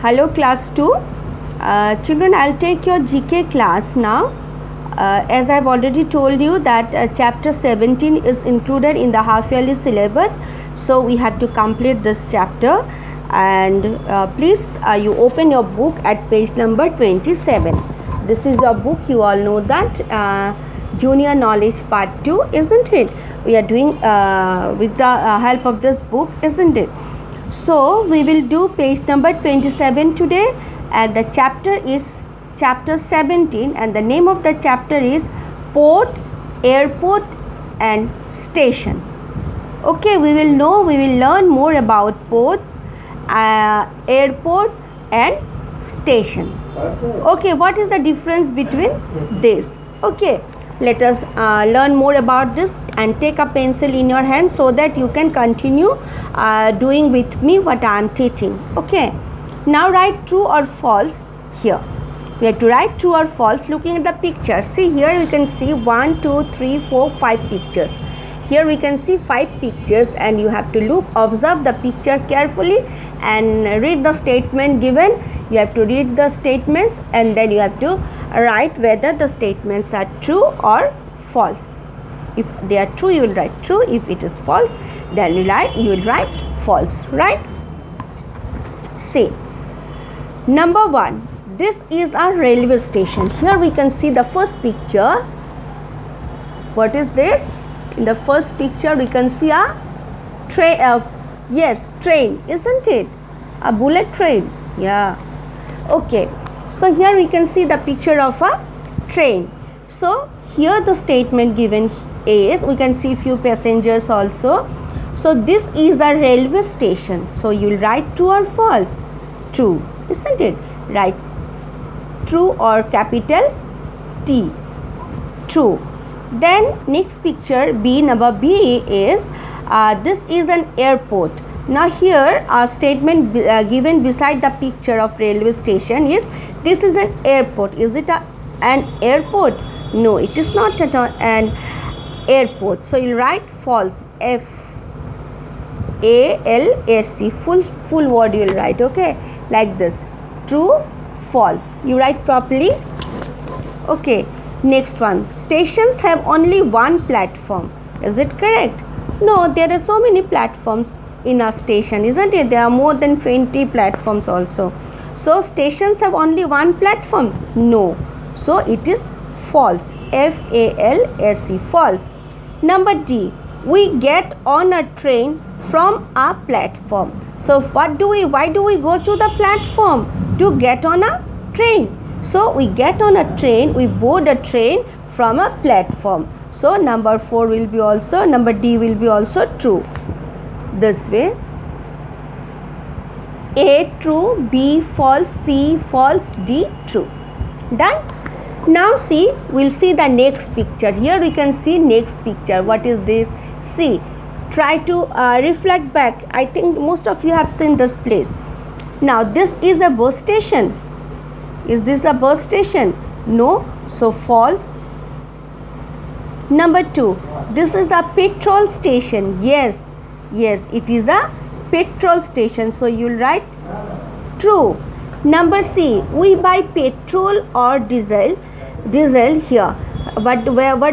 Hello class 2. Children, I'll take your GK class now. As I've already told you that chapter 17 is included in the half yearly syllabus, so we have to complete this chapter. And please you open your book at page number 27. This is your book, you all know that, junior knowledge part 2, isn't it? We are doing with the help of this book, isn't it? So we will do page number 27 today, and the chapter is chapter 17, and the name of the chapter is Port, Airport and Station. Okay, we will learn more about ports, airport and station. Okay, what is the difference between this? Okay, let us learn more about this, and take a pencil in your hand so that you can continue doing with me what I am teaching. Okay, now write true or false here. We have to write true or false looking at the picture. See, here we can see 1 2 3 4 5 pictures. Here we can see 5 pictures, and you have to observe the picture carefully and read the statement given. You have to read the statements, and then you have to write whether the statements are true or false. If they are true, you will write true. If it is false, then you will write false, right? See, number 1, this is a railway station. Here we can see the first picture. What is this? In the first picture we can see a train. Yes, train, isn't it? A bullet train. Yeah. Okay, so here we can see the picture of a train. So here the statement given is, we can see few passengers also. So this is the railway station. So you will write true or false? True, isn't it? Write true or capital T. True. Then next picture, number B is, this is an airport. Now here a statement given beside the picture of railway station is, this is an airport. Is it an airport? No, it is not an airport. So you write false. F A L S E, full word you will write. Okay, like this. True, false. You write properly. Okay. Next one, stations have only one platform. Is it correct? No, there are so many platforms in a station, isn't it? There are more than 20 platforms also. So stations have only one platform? No. So it is false. F-A-L-S-E, false. Number D, we get on a train from a platform. So why do we go to the platform? To get on a train. So we get on a train, we board a train from a platform. So number D will be also true. This way. A true, B false, C false, D true. Done? Now see, we'll see the next picture. Here we can see next picture. What is this? See, try to reflect back. I think most of you have seen this place. Now this is a bus station. Is this a bus station? No, so false. Number 2, this is a petrol station. Yes, it is a petrol station. So you will write true. Number C, we buy petrol or diesel. Diesel here. What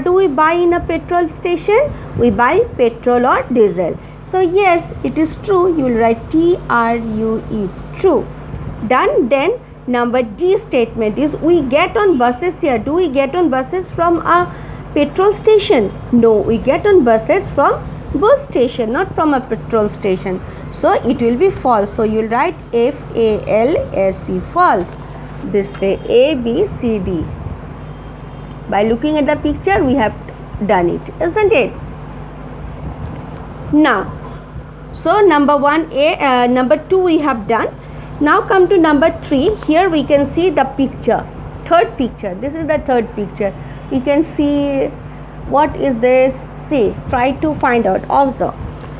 do we buy in a petrol station? We buy petrol or diesel. So yes, it is true. You will write T-R-U-E, true. Done. Then number D statement is, we get on buses here. Do we get on buses from a petrol station? No, we get on buses from bus station, not from a petrol station. So it will be false. So you will write F-A-L-S-E, false. This way, A, B, C, D. By looking at the picture, we have done it, isn't it? Now, so number 2 we have done. Now come to number 3. Here we can see the picture. Third picture. This is the third picture. You can see, what is this? See, try to find out. Observe.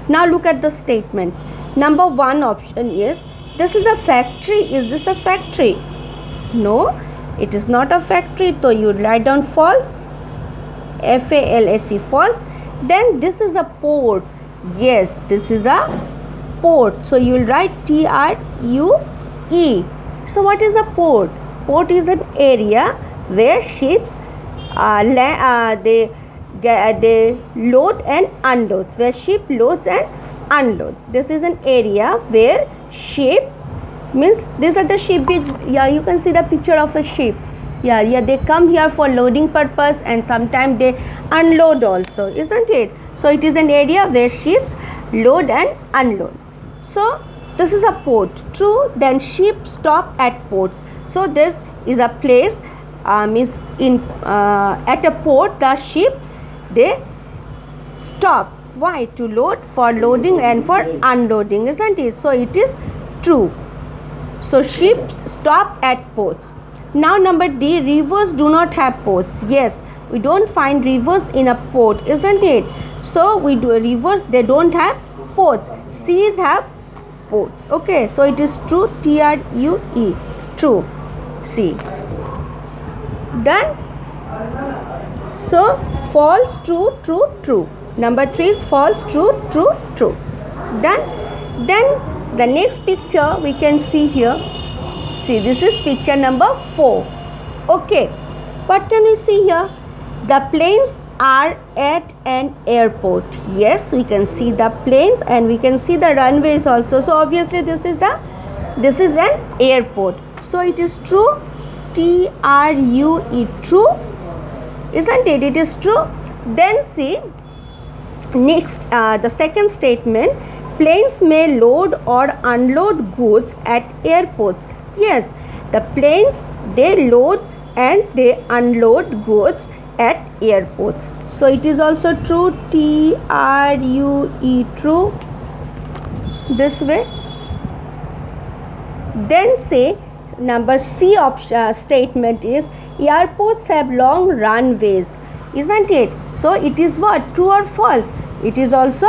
Now look at the statement. Number 1 option is, this is a factory. Is this a factory? No, it is not a factory. So you write down false. F-A-L-S-E, false. Then this is a port. Yes, this is a port. So you will write T-R-U-E, So what is a port? Port is an area where ships they load and unloads, where ship loads and unloads. This is an area where ship means these are the ship. Yeah, you can see the picture of a ship. Yeah, they come here for loading purpose and sometimes they unload also, isn't it? So it is an area where ships load and unload. So this is a port. True. Then ships stop at ports. So this is a place means in at a port the ship they stop. Why? To load, for loading and for unloading, isn't it? So it is true. So ships stop at ports. Now number D, rivers do not have ports. Yes, we don't find rivers in a port, isn't it? So we do rivers, they don't have ports. Seas have ports. Okay, so it is true. True. True. C. Done. So false, true, true, true. Number 3 is false, true, true, true. Done. Then the next picture we can see here. See, this is picture number 4. Okay, what can we see here? The planes are at an airport. Yes, we can see the planes and we can see the runways also. So obviously this is an airport. So it is true. True. True. Isn't it? It is true. Then see next the second statement. Planes may load or unload goods at airports. Yes, the planes they load and they unload goods at airports. So it is also true. True. This way. Then say number C option statement is airports have long runways, isn't it? So it is what? True or false? It is also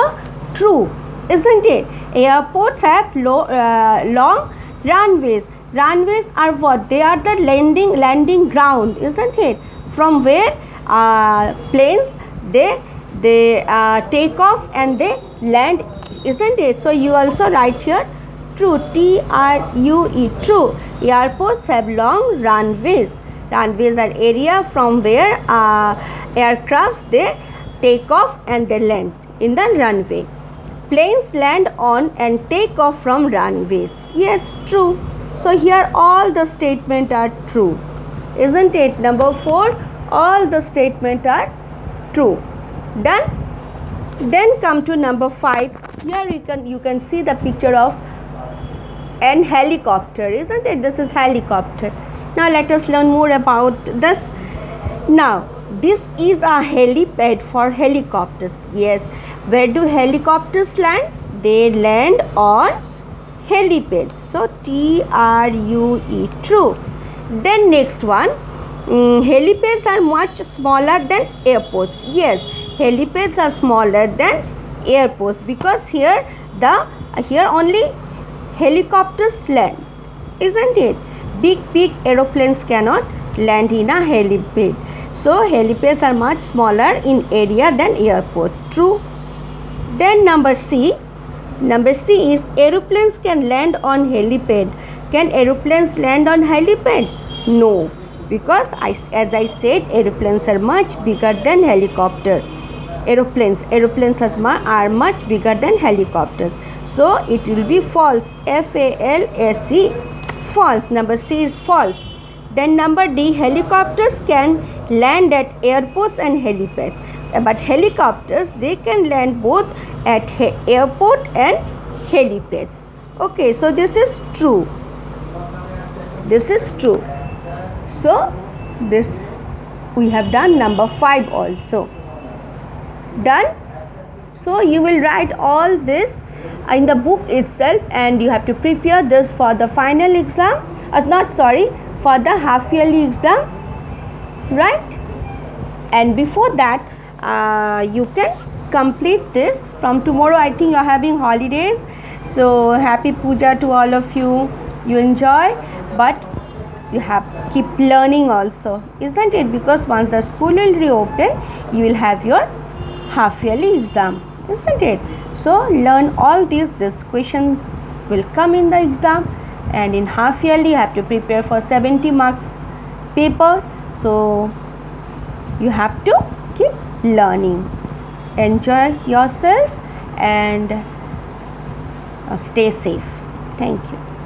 true, isn't it? Airports have long runways. Runways are what? They are the landing ground, isn't it? From where planes they take off and they land, isn't it? So you also write here true. True. Airports have long runways. Runways are area from where aircrafts they take off and they land in the runway. Planes land on and take off from runways. Yes, true. So here all the statements are true, isn't it? Number 4, all the statements are true. Done. Then come to number 5. Here you can see the picture of an helicopter, isn't it? This is helicopter. Now let us learn more about this. Now this is a helipad for helicopters. Yes, where do helicopters land? They land on helipads. So true. Then next one, helipads are much smaller than airports. Yes, helipads are smaller than airports because here only helicopters land, isn't it? Big aeroplanes cannot land in a helipad. So helipads are much smaller in area than airport. True. Then number C is aeroplanes can land on helipad. Can aeroplanes land on helipad? No, because as I said, aeroplanes are much bigger than helicopter. Aeroplanes are much bigger than helicopters. So it will be false. False. False. Number C is false. Then number D, helicopters can land at airports and helipads. But helicopters, they can land both at airport and helipads. Okay, so this is true. This is true. So this we have done number 5 also. Done. So you will write all this in the book itself and you have to prepare this for the final exam, for the half yearly exam, right? And before that you can complete this. From tomorrow I think you are having holidays, so happy puja to all of you. You enjoy, but you have keep learning also, isn't it? Because once the school will reopen, you will have your half yearly exam, isn't it? So learn all these. This question will come in the exam. and in half yearly you have to prepare for 70 marks paper. So you have to keep learning. Enjoy yourself and stay safe. Thank you.